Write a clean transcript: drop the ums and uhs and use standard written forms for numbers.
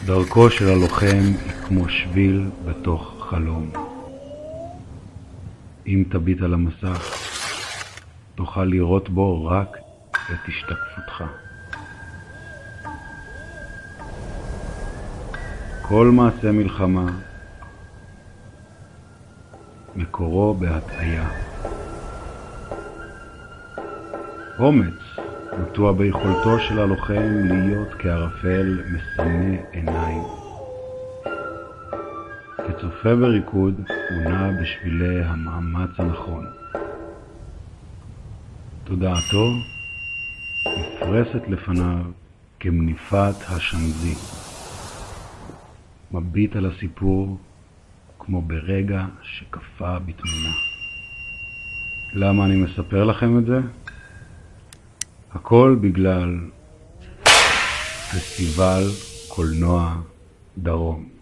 דרכו של הלוחם היא כמו שביל בתוך חלום. אם תביט על המסך, תוכל לראות בו רק את השתקפותך. כל מעשה מלחמה מקורו בהטעיה. אומץ נטוע ביכולתו של הלוחם להיות כערפל מסמא עיניים. כצופה בריקוד הוא נע בשבילי המאמץ הנכון. תודעתו נפרסת לפניו כמניפת השנזי. מביט על הסיפור כמו ברגע שקפה בתמונה. למה אני מספר לכם את זה? הכל בגלל פסטיבל קולנוע דרום.